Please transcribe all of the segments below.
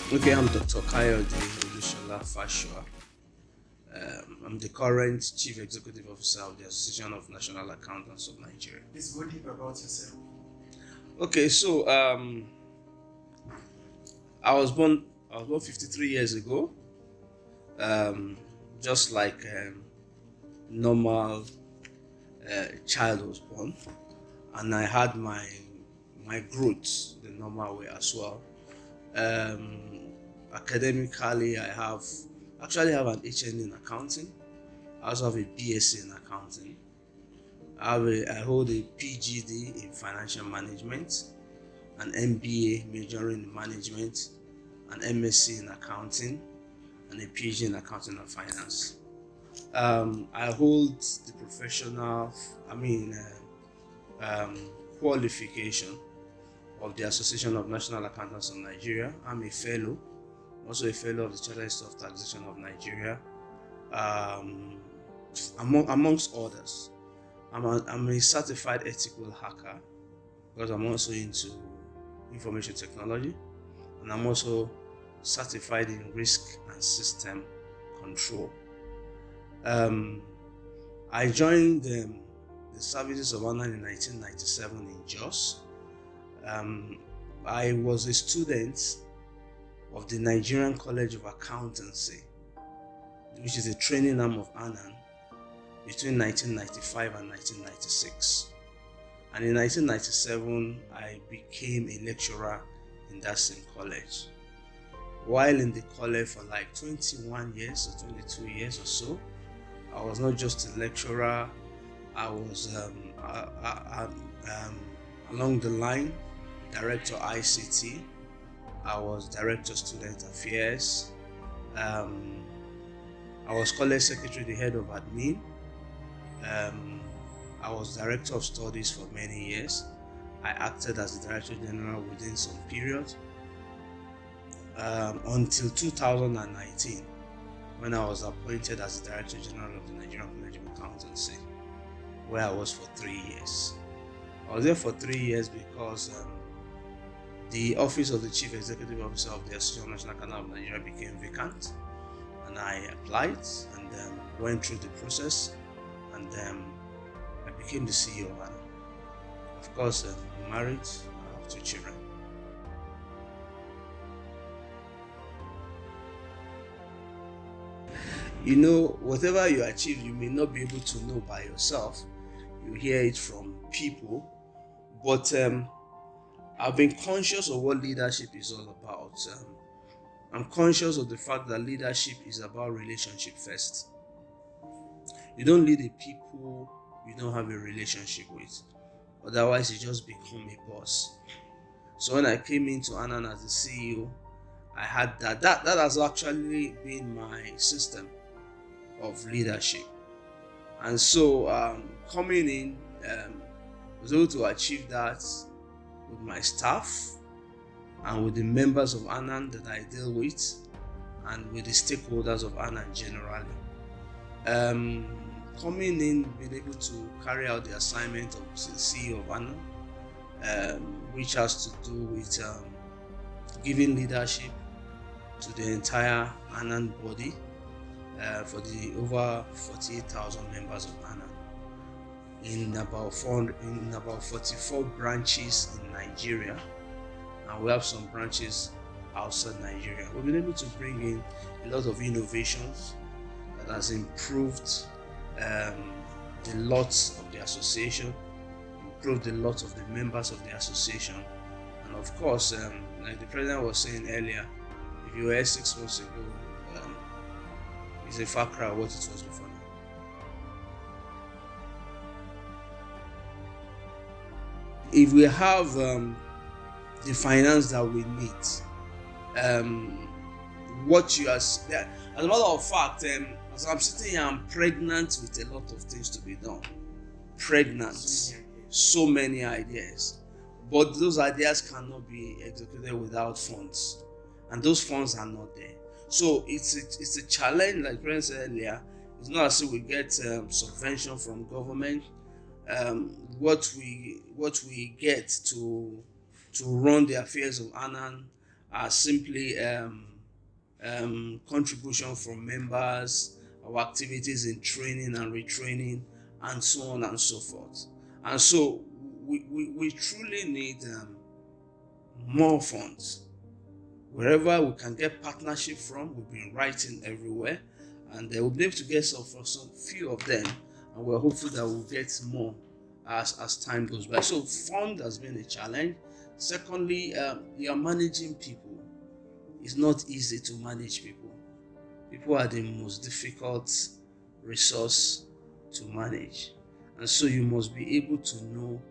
Okay, I'm Dr. Kayode Olushola Fasua. I'm the current Chief Executive Officer of the Association of National Accountants of Nigeria. Please go deep about yourself. Okay, so I was born 53 years ago, um, just like normal child was born, and I had my growth the normal way as well. Um, Academically, I have an HN in accounting. I also have a BSc in accounting. I hold a PGD in financial management, an MBA majoring in management, an MSc in accounting, and a PhD in accounting and finance. I hold the um, qualification of the Association of National Accountants of Nigeria. I'm a fellow, also a fellow of the Chartered Institute of Taxation of Nigeria, um, amongst others. I'm a certified ethical hacker because I'm also into information technology, and I'm also certified in risk and system control. Um, I joined the services of ANAN in 1997 in Jos. Um, I was a student of the Nigerian College of Accountancy, which is a training arm of ANAN, between 1995 and 1996. And in 1997, I became a lecturer in that same college. While in the college for like 21 years or 22 years or so, I was not just a lecturer, I was along the line director ICT, I was director student affairs, um, I was college secretary, the head of admin. I was director of studies for many years. I acted as the director general within some period until 2019, when I was appointed as the director general of the Nigerian College of Accountancy, where I was for 3 years. I was there for 3 years because the office of the Chief Executive Officer of the Association of National Accountants of Nigeria became vacant, and I applied and went through the process, and I became the CEO of ANAN. Of course, I'm married, I have 2 children. Whatever you achieve, you may not be able to know by yourself. You hear it from people, but I've been conscious of what leadership is all about. I'm conscious of the fact that leadership is about relationship first. You don't lead the people you don't have a relationship with. Otherwise, you just become a boss. So when I came into ANAN as the CEO, I had that. That has actually been my system of leadership. And so coming in, I was able to achieve that with my staff and with the members of ANAN that I deal with, and with the stakeholders of ANAN generally. Coming in, being able to carry out the assignment of the CEO of ANAN, which has to do with giving leadership to the entire ANAN body, for the over 48,000 members of ANAN in about 44 branches in Nigeria, and we have some branches outside Nigeria. We've been able to bring in a lot of innovations that has improved the lots of the association, improved the lots of the members of the association, and of course, like the president was saying earlier, if you were here 6 months ago, it's a far cry of what it was before now. If we have the finance that we need, what you are, as a matter of fact, as I'm sitting here, I'm pregnant with a lot of things to be done. Pregnant, so many ideas, but those ideas cannot be executed without funds, and those funds are not there. So it's a challenge, like Brent said earlier. It's not as if we get subvention from government. What we get to run the affairs of ANAN are simply contribution from members, our activities in training and retraining, and so on and so forth. And so we truly need more funds. Wherever we can get partnership from, we've been writing everywhere, and we'll be able to get some for some few of them, and we're hopeful that we'll get more as time goes by. So fund has been a challenge. Secondly, you're managing people. It's not easy to manage people. People are the most difficult resource to manage, and so you must be able to know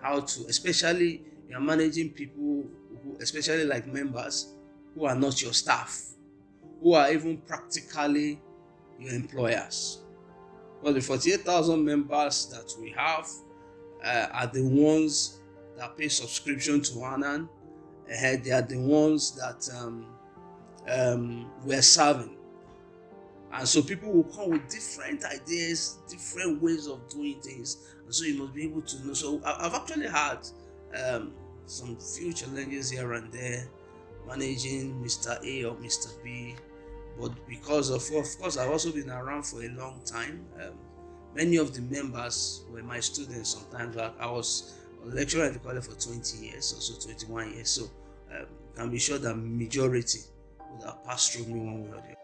how to, especially you're managing people who, especially like members who are not your staff, who are even practically your employers. Well, the 48,000 members that we have are the ones that pay subscription to ANAN. They are the ones that we're serving. And so people will come with different ideas, different ways of doing things. And so you must be able to know. So I've actually had some few challenges here and there, managing Mr. A or Mr. B. But because of course, I've also been around for a long time. Many of the members were my students sometimes. I was a lecturer at the college for 20 years, also 21 years. So can be sure that majority would have passed through me one way or the other.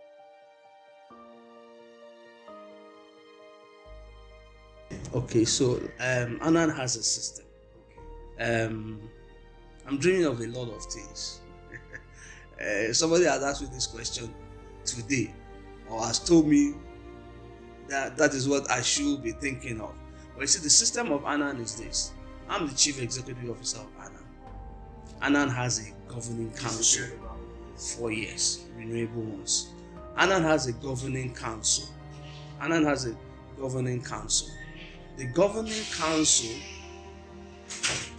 Okay, so ANAN has a system. I'm dreaming of a lot of things. Somebody has asked me this question today, or has told me that is what I should be thinking of. But you see, the system of ANAN is this. I'm the Chief Executive Officer of ANAN. ANAN has a governing council. 4 years, renewable ones. ANAN has a governing council. ANAN has a governing council. The governing council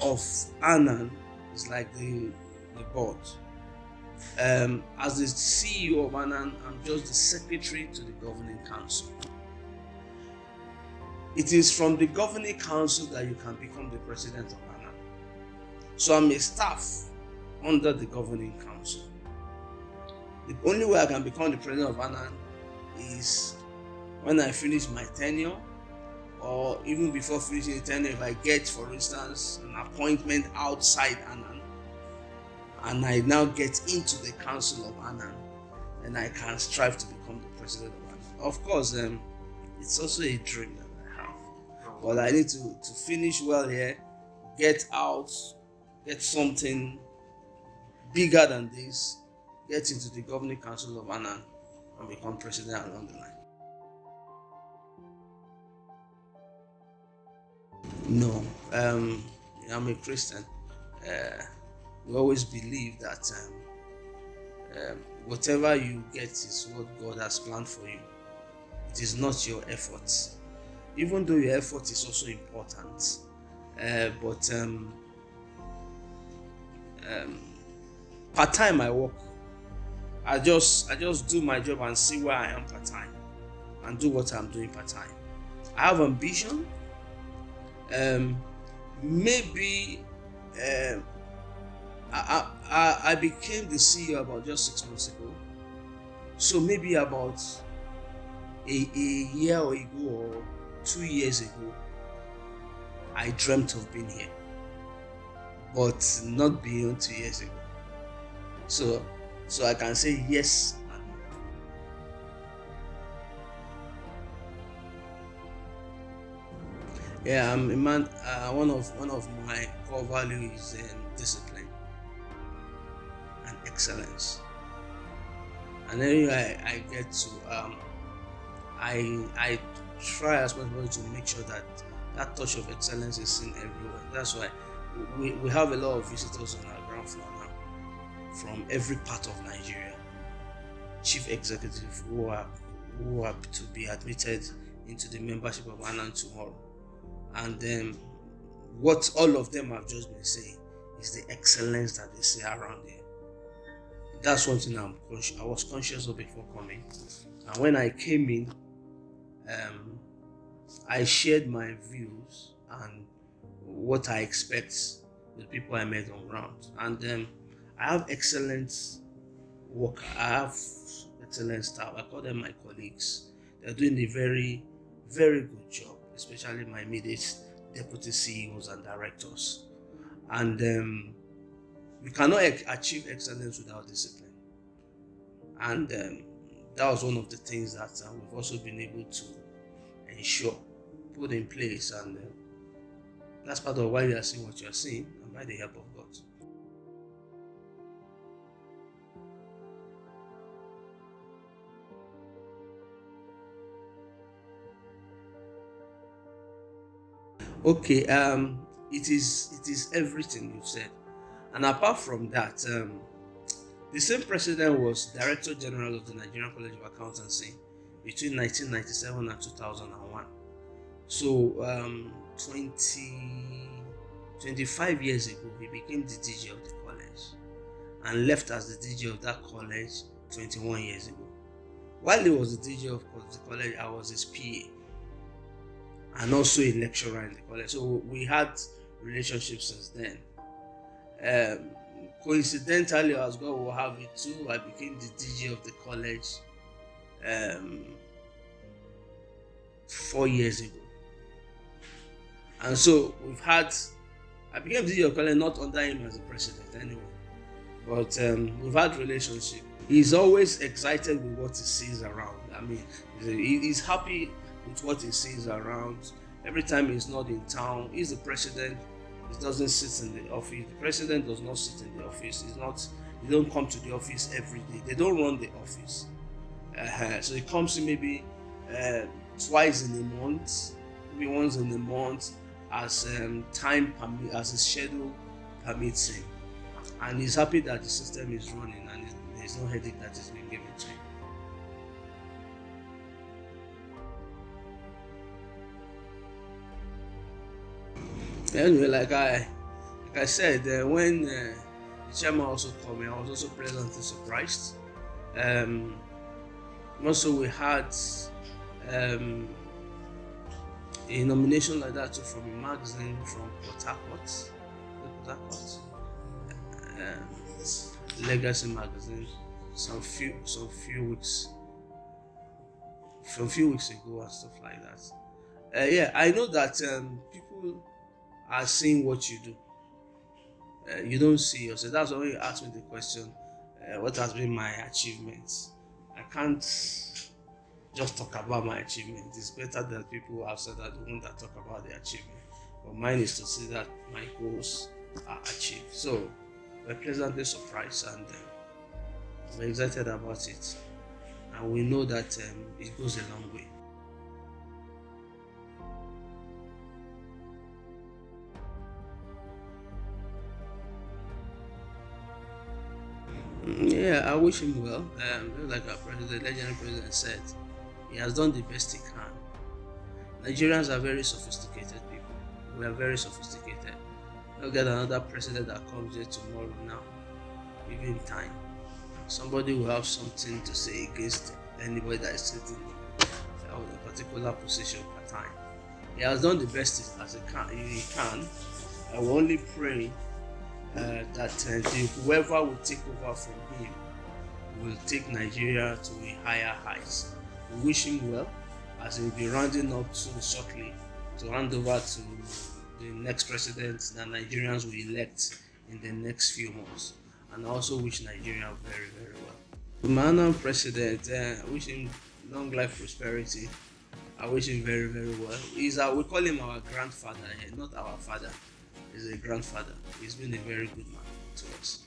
of ANAN is like the board. As the CEO of ANAN, I'm just the secretary to the governing council. It is from the governing council that you can become the president of ANAN. So I'm a staff under the governing council. The only way I can become the president of ANAN is when I finish my tenure, or even before finishing the tenure, if I get, for instance, an appointment outside ANAN, and I now get into the council of ANAN, then I can strive to become the president of ANAN. Of course, it's also a dream that I have, but I need to finish well here, get out, get something bigger than this, get into the governing council of ANAN, and become president along the line. No, I'm a Christian. We always believe that whatever you get is what God has planned for you. It is not your effort, even though your effort is also important. But part time I work. I just do my job and see where I am part time, and do what I'm doing part time. I have ambition. Maybe I became the CEO about just 6 months ago. So maybe about a year ago or 2 years ago, I dreamt of being here, but not beyond 2 years ago. So I can say yes and no. Yeah, I'm a man. One of my core values is discipline and excellence. And anyway, I get to I try as much as possible to make sure that that touch of excellence is seen everywhere. That's why we have a lot of visitors on our ground floor now from every part of Nigeria. Chief executives who are to be admitted into the membership of ANAN tomorrow. And then what all of them have just been saying is the excellence that they see around here. That's one thing I was conscious of before coming. And when I came in, I shared my views and what I expect with people I met on ground. And I have excellent work. I have excellent staff. I call them my colleagues. They're doing a very, very good job, especially my immediate deputy CEOs and directors. And we cannot achieve excellence without discipline. And that was one of the things that we've also been able to ensure, put in place, and that's part of why you are seeing what you are seeing, and by the help of God. Okay, it is everything you've said, and apart from that, the same president was Director General of the Nigerian College of Accountancy between 1997 and 2001. So 25 years ago, he became the DG of the college and left as the DG of that college 21 years ago. While he was the DG of the college, I was his PA and also a lecturer in the college. So we had relationships since then. Coincidentally, as God will have it too, I became the DG of the college 4 years ago. And so I became DG of the college not under him as the president anyway, but we've had relationship. He's always excited with what he sees around. I mean, he's happy with what he sees around. Every time he's not in town, he's the president. He doesn't sit in the office. The president does not sit in the office. They don't come to the office every day. They don't run the office. So he comes in maybe twice in a month, maybe once in a month, as time permits, as his schedule permits him. And he's happy that the system is running and there's no headache that is being given to him. Anyway, like I said, when the chairman also called me, I was also pleasantly surprised. Also, we had a nomination like that too from a magazine from Port Harcourt, Legacy magazine, some few weeks ago and stuff like that. Yeah, I know that people are seeing what you do. You don't see yourself. That's why when you ask me the question, what has been my achievements? I can't just talk about my achievements. It's better that people outside are the ones that talk about the achievement. But mine is to see that my goals are achieved. So we're pleasantly surprised and we're excited about it. And we know that it goes a long way. Yeah, I wish him well. Like our president, legendary president said, he has done the best he can. Nigerians are very sophisticated people. We are very sophisticated. We'll get another president that comes here tomorrow now. Give him time. Somebody will have something to say against anybody that is sitting in a particular position per time. He has done the best as he can. I will only pray that whoever will take over from him will take Nigeria to a higher heights. We wish him well as he will be rounding up soon shortly to hand over to the next president that Nigerians will elect in the next few months. And I also wish Nigeria very, very well. The ANAN president, I wish him long life, prosperity. I wish him very, very well. We call him our grandfather, not our father. He's a grandfather. He's been a very good man to us.